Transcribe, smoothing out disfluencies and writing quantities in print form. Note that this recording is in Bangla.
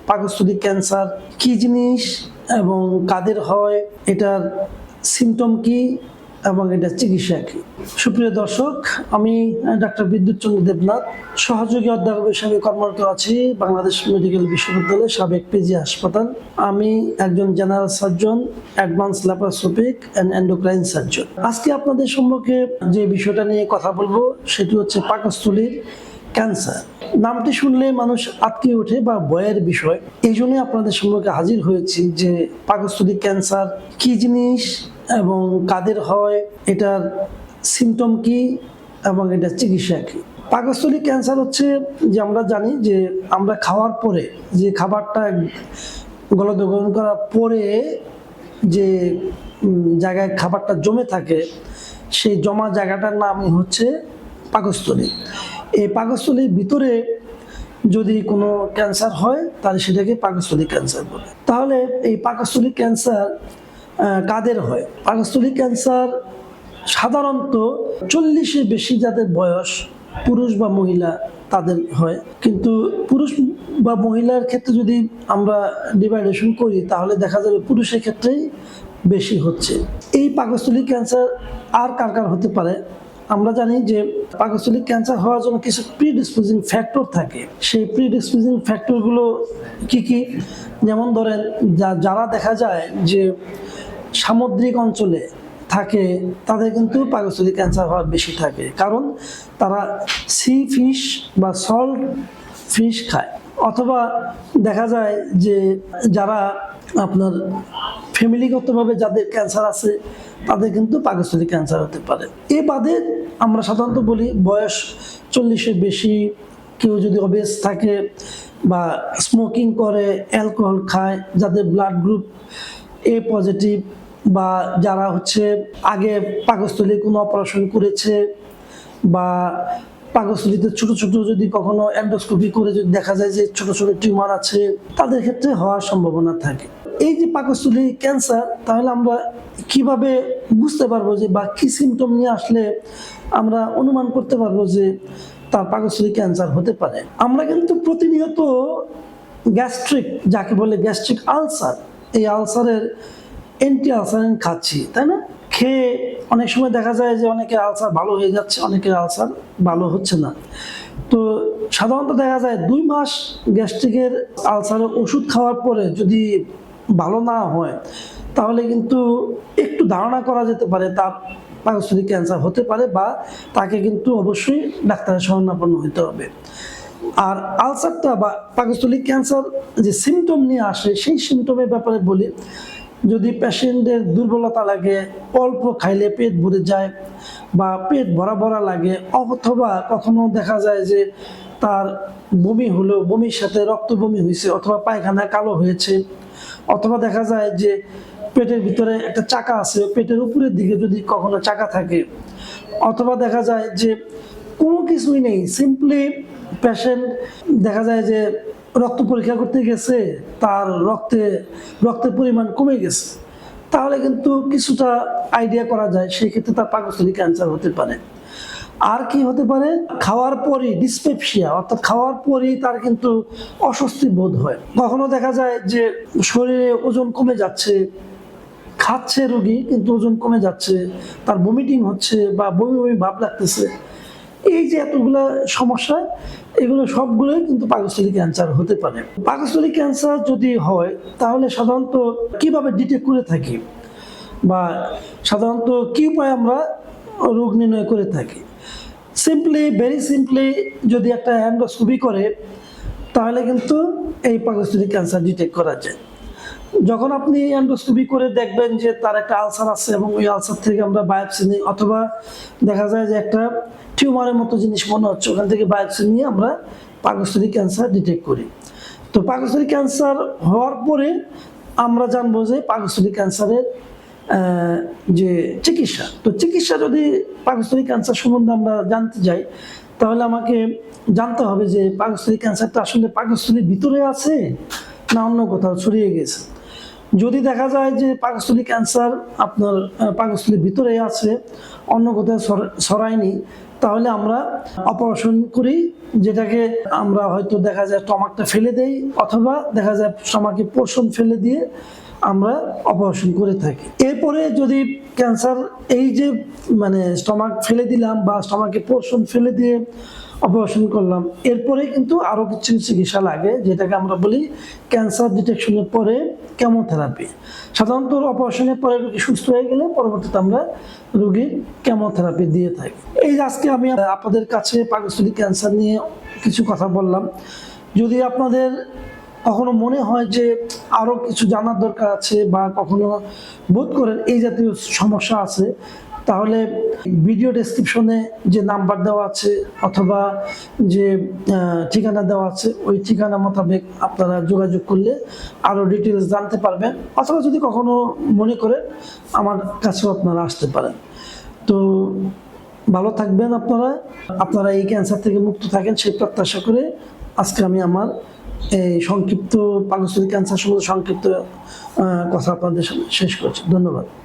পাকস্থলী ক্যান্সার কি জিনিস এবং কাদের হয়, এটার সিমটম কি এবং এটা চিকিৎসা কি। সুপ্রিয় দর্শক, আমি ডাক্তার বিদ্যুৎ চন্দ্র দেবনাথ, সহযোগী অধ্যাপক হিসেবে কর্মরত আছি বাংলাদেশ মেডিকেল বিশ্ববিদ্যালয়ের সাবেক পিজি হাসপাতাল। আমি একজন general surgeon, advance laparoscopic and endocrine surgeon. আজকে আপনাদের সম্মুখে যে বিষয়টা নিয়ে কথা বলবো সেটি হচ্ছে পাকস্থলীর ক্যান্সার। নামটি শুনলে মানুষ আটকে ওঠে বা ভয়ের বিষয়, এই জন্যই আপনাদের সম্মুখে হাজির হয়েছি যে পাকস্থলী ক্যান্সার কি জিনিস এবং কাদের হয়, এটার সিমটম কি এবং এটার চিকিৎসা কি। পাকস্থলী ক্যান্সার হচ্ছে যে আমরা জানি যে আমরা খাওয়ার পরে যে খাবারটা গলদগ্রহণ করার পরে যে জায়গায় খাবারটা জমে থাকে, সেই জমা জায়গাটার নামই হচ্ছে পাকস্থলী। এই পাকস্থলীর ভিতরে যদি কোনো ক্যান্সার হয় তাহলে সেটাকে পাকস্থলী ক্যান্সার বলে। তাহলে এই পাকস্থলী ক্যান্সার কাদের হয়? পাকস্থলী ক্যান্সার সাধারণত 40-এর বেশি যাদের বয়স, পুরুষ বা মহিলা, তাদের হয়। কিন্তু পুরুষ বা মহিলার ক্ষেত্রে যদি আমরা ডিভাইডেশন করি তাহলে দেখা যাবে পুরুষের ক্ষেত্রেই বেশি হচ্ছে। এই পাকস্থলী ক্যান্সার আর কার কার হতে পারে? আমরা জানি যে পাকস্থলী ক্যান্সার হওয়ার জন্য কিছু প্রিডিসপোজিং ফ্যাক্টর থাকে। সেই প্রিডিসপোজিং ফ্যাক্টরগুলো কি কি? যেমন ধরেন, যারা দেখা যায় যে সামুদ্রিক অঞ্চলে থাকে তাদের কিন্তু পাকস্থলী ক্যান্সার হওয়ার বেশি থাকে, কারণ তারা সি ফিশ বা সল্ট ফিশ খায়। অথবা দেখা যায় যে যারা আপনার ফ্যামিলিগতভাবে যাদের ক্যান্সার আছে তাদের কিন্তু পাকস্থলী ক্যান্সার হতে পারে। এ বাদে আমরা সাধারণত বলি বয়স 40-এর বেশি, কেউ যদি অবেস থাকে বা স্মোকিং করে, অ্যালকোহল খায়, যাদের ব্লাড গ্রুপ এ পজিটিভ, বা যারা হচ্ছে আগে পাকস্থলী কোনো অপারেশন করেছে, বা পাকস্থলীতে ছোট ছোট যদি কখনো এন্ডোস্কোপি করে যদি দেখা যায় যে ছোট ছোট টিউমার আছে, তাদের ক্ষেত্রে হওয়ার সম্ভাবনা থাকে। এই যে পাকস্থলী ক্যান্সার, তাহলে আমরা কিভাবে বুঝতে পারবো যে বা কি সিমটম নিয়ে আসলে আমরা অনুমান করতে পারবো যে তার পাকস্থলী ক্যান্সার হতে পারে? আমরা কিন্তু প্রতিনিয়ত গ্যাস্ট্রিক, যাকে বলে গ্যাস্ট্রিক আলসার, এই আলসারের অ্যান্টি আলসারিন খাচ্ছি, তাই না? খেয়ে অনেক সময় দেখা যায় যে অনেকের আলসার ভালো হয়ে যাচ্ছে, অনেকের আলসার ভালো হচ্ছে না। তো সাধারণত দেখা যায় 2 মাস গ্যাস্ট্রিকের আলসারের ওষুধ খাওয়ার পরে যদি ভালো না হয় তাহলে কিন্তু একটু ধারণা করা যেতে পারে তার পাকস্থলী ক্যান্সার হতে পারে, বা তাকে কিন্তু অবশ্যই ডাক্তারের শরণাপন্ন হতে হবে। আর আলসারটা বা পাকস্থলী ক্যান্সার যে সিমটম নিয়ে আসে, সেই সিমটমের ব্যাপারে বলি। যদি পেশেন্টের দুর্বলতা লাগে, অল্প খাইলে পেট ভরে যায়, বা পেট ভরা ভরা লাগে, অথবা কখনো দেখা যায় যে তার বমি হলো, বমির সাথে রক্ত বমি হয়েছে, অথবা পায়খানা কালো হয়েছে, অথবা দেখা যায় যে পেটের ভিতরে একটা চাকা আছে, পেটের উপরের দিকে যদি কখনো চাকা থাকে, অথবা দেখা যায় যে কোনো কিছুই নেই, সিম্পলি পেশেন্ট দেখা যায় যে রক্ত পরীক্ষা করতে গেছে, তার রক্তের পরিমাণ কমে গেছে, তাহলে কিন্তু কিছুটা আইডিয়া করা যায় সেই ক্ষেত্রে তার পাকস্থলী ক্যান্সার হতে পারে। আর কি হতে পারে? খাওয়ার পরই ডিসপেপসিয়া, অর্থাৎ খাওয়ার পরেই তার কিন্তু অস্বস্তি বোধ হয়। কখনো দেখা যায় যে শরীরে ওজন কমে যাচ্ছে, খাচ্ছে রোগী কিন্তু ওজন কমে যাচ্ছে, তার ভমিটিং হচ্ছে বা বমি বমি ভাব লাগতেছে। এই যে এতগুলো সমস্যা, এগুলো সবগুলোই কিন্তু পাকস্থলী ক্যান্সার হতে পারে। পাকস্থলী ক্যান্সার যদি হয় তাহলে সাধারণত কিভাবে ডিটেক্ট করে থাকি, বা সাধারণত কি উপায়ে আমরা রোগ নির্ণয় করে থাকি? ভেরি সিম্পলি যদি একটা এন্ডোস্কোপি করে তাহলে কিন্তু এই পাকস্থলী ক্যান্সার ডিটেক্ট করা যায়। যখন আপনি এন্ডোস্কোপি করে দেখবেন যে তার একটা আলসার আছে এবং ওই আলসার থেকে আমরা বায়োপসি নিই, অথবা দেখা যায় যে একটা টিউমারের মতো জিনিস মনে হচ্ছে, ওখান থেকে বায়োপসি নিয়ে আমরা পাকস্থলী ক্যান্সার ডিটেক্ট করি। তো পাকস্থলী ক্যান্সার হওয়ার পরে আমরা জানবো যে পাকস্থলী ক্যান্সারের যে চিকিৎসা। তো চিকিৎসা যদি পাকস্থলী ক্যান্সার সম্বন্ধে আমরা জানতে যাই তাহলে আমাকে জানতে হবে যে পাকস্থলী ক্যান্সারটা আসলে পাকস্থলীর ভিতরে আছে না অন্য কোথাও ছড়িয়ে গেছে। যদি দেখা যায় যে পাকস্থলী ক্যান্সার আপনার পাকস্থলীর ভিতরে আছে, অন্য কোথাও ছড়ায়নি, তাহলে আমরা অপারেশন করি, যেটাকে আমরা হয়তো দেখা যায় স্টমাকটা ফেলে দেই, অথবা দেখা যায় স্টমাকে পোর্শন ফেলে দিয়ে আমরা অপারেশন করে থাকি। এরপরে যদি ক্যান্সার, এই যে মানে স্টমাক ফেলে দিলাম বা স্টমাকে পোর্শন ফেলে দিয়ে অপারেশন করলাম, এরপরে কিন্তু আরও কিছু চিকিৎসা লাগে, যেটাকে আমরা বলি ক্যান্সার ডিটেকশনের পরে কেমোথেরাপি। সাধারণত অপারেশনের পরে রোগী সুস্থ হয়ে গেলে পরবর্তীতে আমরা রোগীর কেমোথেরাপি দিয়ে থাকি। এই যে আজকে আমি আপনাদের কাছে পাকস্থলী ক্যান্সার নিয়ে কিছু কথা বললাম। যদি আপনাদের কখনো মনে হয় যে আরও কিছু জানার দরকার আছে, বা কখনো বোধ করেন এই জাতীয় সমস্যা আছে, তাহলে ভিডিও ডেসক্রিপশনে যে নাম্বার দেওয়া আছে অথবা যে ঠিকানা দেওয়া আছে, ওই ঠিকানা মোতাবেক আপনারা যোগাযোগ করলে আরও ডিটেলস জানতে পারবেন, অথবা যদি কখনো মনে করেন আমার কাছেও আপনারা আসতে পারেন। তো ভালো থাকবেন আপনারা এই ক্যান্সার থেকে মুক্ত থাকেন সেই প্রত্যাশা করে আজকে আমি আমার এই সংক্ষিপ্ত পাকস্থলী ক্যান্সার সম্বন্ধে সংক্ষিপ্ত কথা আপনাদের সামনে শেষ করছি। ধন্যবাদ।